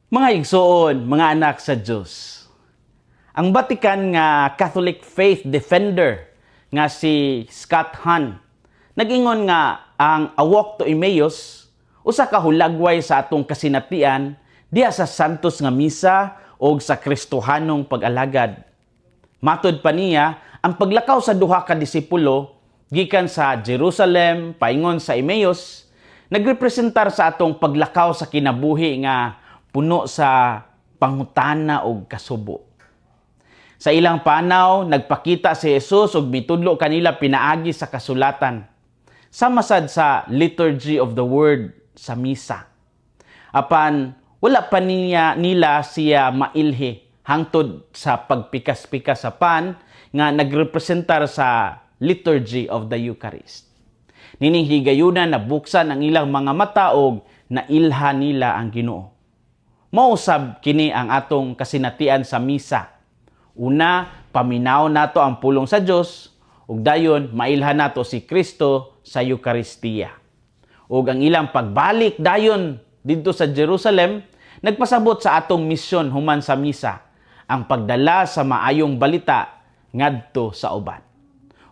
Mga igsoon, mga anak sa Diyos. Ang Vatican nga Catholic Faith Defender nga si Scott Hahn nag-ingon nga ang A Walk to Emmaus usa ka hulagway sa atong kasinatian diha sa Santos nga misa o sa Kristohanong pag-alagad. Matod pa niya, ang paglakaw sa duha ka disipulo gikan sa Jerusalem paingon sa Emmaus nagrepresentar sa atong paglakaw sa kinabuhi nga puno sa pangutana o kasubo. Sa ilang panaw, nagpakita si Jesus ug mitudlo kanila pinaagi sa kasulatan. Samasad sa liturgy of the word sa misa. Apan wala pa nila siya mailhi hangtod sa pagpikas-pikas sa pan nga nagrepresentar sa liturgy of the Eucharist. Nining higayunan nabuksan ang ilang mga mata og nailha nila ang Ginoo. Mausab kini ang atong kasinatian sa misa. Una, paminaw nato ang pulong sa Dios ug dayon mailhan nato si Kristo sa Eucharistia. Ug ang ilang pagbalik dayon didto sa Jerusalem nagpasabot sa atong misyon human sa misa, ang pagdala sa maayong balita ngadto sa uban.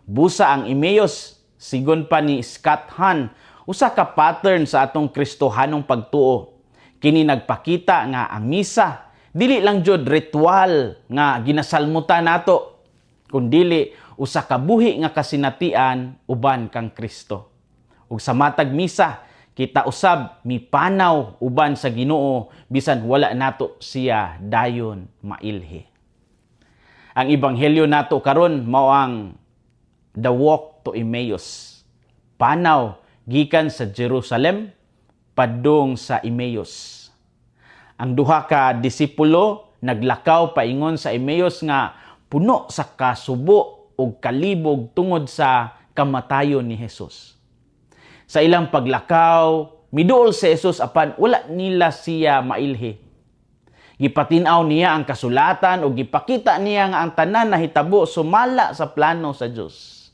Busa ang Emmaus, sigon pa ni Scott Hahn, usa ka pattern sa atong Kristohanong pagtuo. Kini nagpakita nga ang misa dili lang jud ritual nga ginasalmutan nato, kundili usa ka buhi nga kasinatian uban kang Kristo. Ug sa matag misa, kita usab mipanaw uban sa Ginoo bisan wala nato siya dayon mailhi. Ang ebanghelyo nato karon mao ang The Walk to Emmaus. Panaw gikan sa Jerusalem padung sa Emmaus. Ang duha ka disipulo naglakaw paingon sa Emmaus nga puno sa kasubo ug kalibog tungod sa kamatayon ni Jesus. Sa ilang paglakaw, miduol si Jesus apan wala nila siya mailhi. Gipatin-aw niya ang kasulatan ug gipakita niya nga ang tanan na hitabo sumala sa plano sa Dios.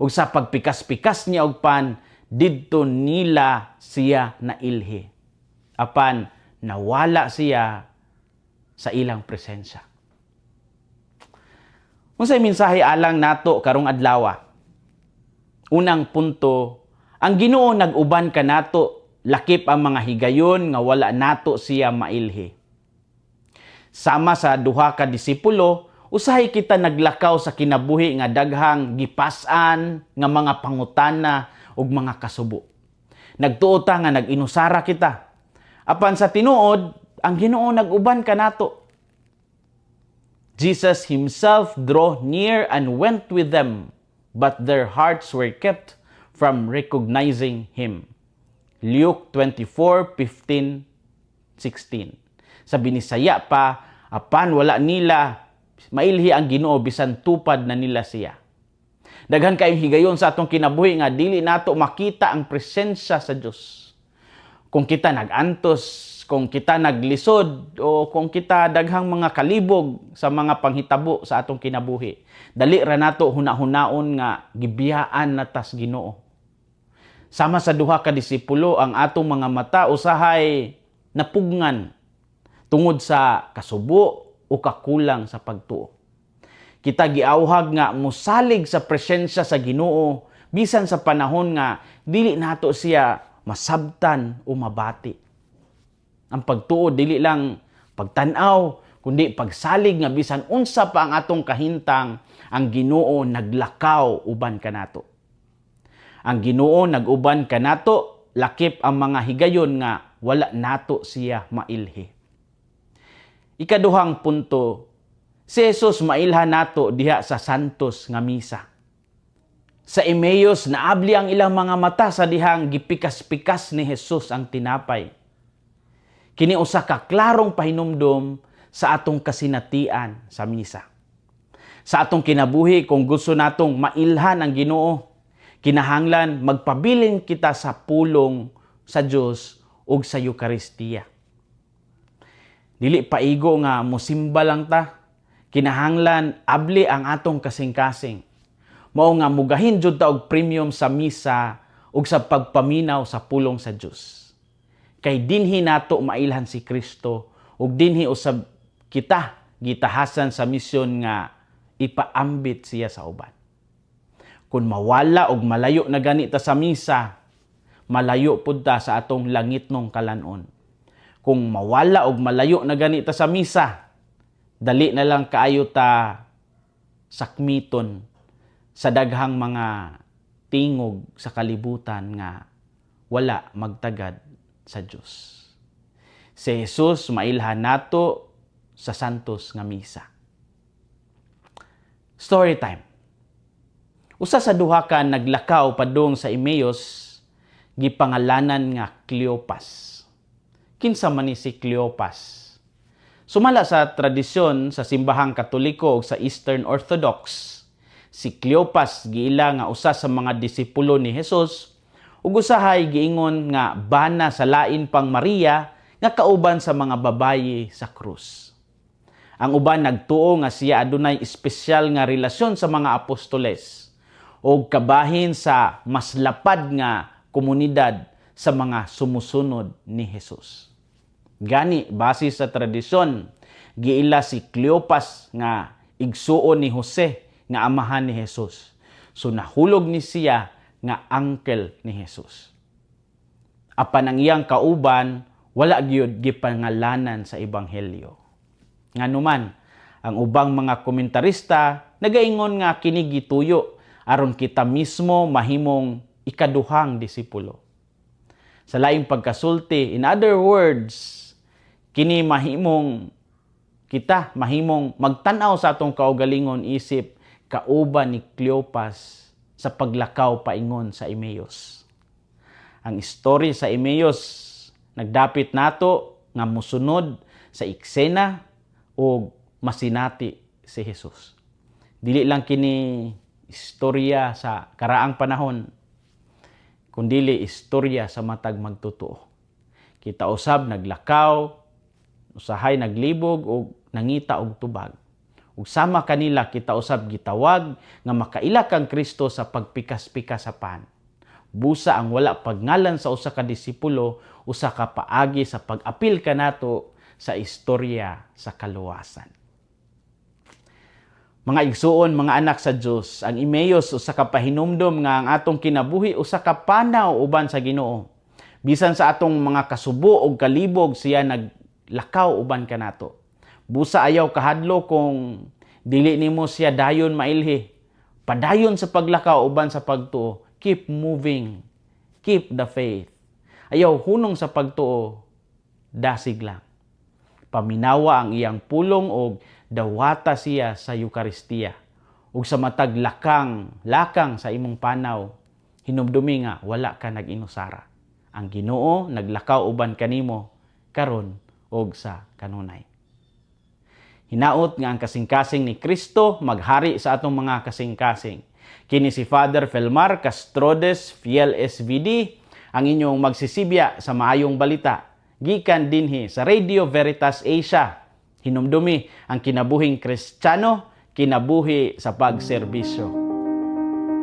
Ug sa pagpikas-pikas niya og pan, didto nila siya nailhi. Apan nawala siya sa ilang presensya. Unsay mensahe alang nato karong adlaw? Unang punto, ang Ginoo nag-uban kanato, lakip ang mga higayon nga wala nato siya mailhi. Sama sa duha ka disipulo, usahay kita naglakaw sa kinabuhi nga daghang gipas-an nga mga pangutana ug mga kasubo. Nagtuota nga nag-inusara kita. Apan sa tinuod, ang Ginoo nag-uban kanato. Jesus himself drew near and went with them, but their hearts were kept from recognizing him. Luke 24:15-16. Sa binisaya pa, apan wala nila mailhi ang Ginoo bisan tupad na nila siya. Daghan kayong higayon sa atong kinabuhi nga dili nato makita ang presensya sa Dios. Kung kita nagantos, kung kita naglisod, o kung kita daghang mga kalibog sa mga panghitabo sa atong kinabuhi, dali ra nato huna-hunaon nga gibiyaan natas Ginoo. Sama sa duha ka disipulo, ang atong mga mata usahay napugngan tungod sa kasubo o kakulang sa pagtuo. Kita giawhag nga mosalig sa presensya sa Ginoo bisan sa panahon nga dili nato siya masabtan o mabati. Ang pagtuo dili lang pagtan-aw, kundi pagsalig nga bisan unsa pa ang atong kahintang, ang Ginoo naglakaw uban kanato. Ang Ginoo nag-uban kanato, lakip ang mga higayon nga wala nato siya mailhi. Ikaduhang punto, si Jesus mailhan nato diha sa Santos nga misa. Sa Emmaus, naabli ang ilang mga mata sa dihang gipikas-pikas ni Jesus ang tinapay. Kini usa ka klarong pahinumdom sa atong kasinatian sa misa. Sa atong kinabuhi, kung gusto natong mailhan ang Ginoo, kinahanglan magpabilin kita sa pulong sa Dios ug sa Eucharistia. Dili paigo nga mosimba lang ta, kinahanglan abli ang atong kasing-kasing. Mao nga mugahin jud ta og premium sa misa ug sa pagpaminaw sa pulong sa Dios. Kay dinhi nato mailhan si Kristo ug dinhi usab kita gitahasan sa misyon nga ipaambit siya sa uban. Kung mawala og malayo na ganita sa misa, malayo pud ta sa atong langitnong kalanon. Kung mawala og malayo na ganita sa misa, dali na lang kaayo ta sakmiton sa daghang mga tingog sa kalibutan nga wala magtagad sa Dios. Si Jesus mailhan nato sa santos nga misa. Story time. Usa sa duha ka naglakaw padung sa Emmaus, gipangalanan nga Cleopas. Kinsa man ni si Cleopas? Sumala sa tradisyon sa simbahang Katoliko ug sa Eastern Orthodox, si Cleopas giila nga usa sa mga disipulo ni Jesus ug usahay giingon nga bana sa lain pang Maria nga kauban sa mga babayi sa krus. Ang uban nagtuo nga siya adunay espesyal nga relasyon sa mga apostoles o kabahin sa mas lapad nga komunidad sa mga sumusunod ni Jesus. Gani, base sa tradisyon, giila si Cleopas nga igsuon ni Jose nga amahan ni Jesus. So nahulog ni siya nga uncle ni Jesus. Apan ang iyang kauban, wala gyud gipangalanan sa ebanghelyo. Nganuman, ang ubang mga komentarista nagaingon nga kini gituyo aron kita mismo mahimong ikaduhang disipulo. Sa laing pagkasulti, in other words, kini mahimong magtanaw sa atong kaugalingon isip kauban ni Cleopas sa paglakaw paingon sa Emmaus. Ang istorya sa Emmaus nagdapit nato nga musunod sa eksena o masinati si Jesus. Dili lang kini istorya sa karaang panahon, kundili istorya sa matag magtotoo. Kita usab naglakaw, usahay naglibog o nangita og tubag. Ug sama kanila kita usab gitawag nga makaila kang Kristo sa pagpikas-pikas sa pan. Busa ang wala pagngalan sa usa ka disipulo, usa ka paagi sa pag-apil kanato sa istorya sa kaluwasan. Mga igsuon, mga anak sa Dios, ang Emmaus usa ka pahinumdom nga ang atong kinabuhi usa ka panaw uban sa Ginoo. Bisan sa atong mga kasubo og kalibog siya naglakaw uban kanato. Busa ayaw kahadlo kung dili nimo siya dayon mailhi. Padayon sa paglakaw uban sa pagtuo. Keep moving. Keep the faith. Ayaw hunong sa pagtuo. Dasig lang. Paminawa ang iyang pulong o dawata siya sa Eucharistia. Ug sa matag lakang sa imong panaw, hinumdumi nga wala ka nag-inusara. Ang Ginoo naglakaw uban kanimo karon og sa kanunay. Hinaot nga ang kasing-kasing ni Kristo maghari sa atong mga kasing-kasing. Kini si Father Felmar Castrodes, Fiel SVD, ang inyong magsisibya sa maayong balita. Gikan dinhi sa Radio Veritas Asia. Hinumdumi ang kinabuhing Kristiyano, kinabuhi sa pagserbisyo.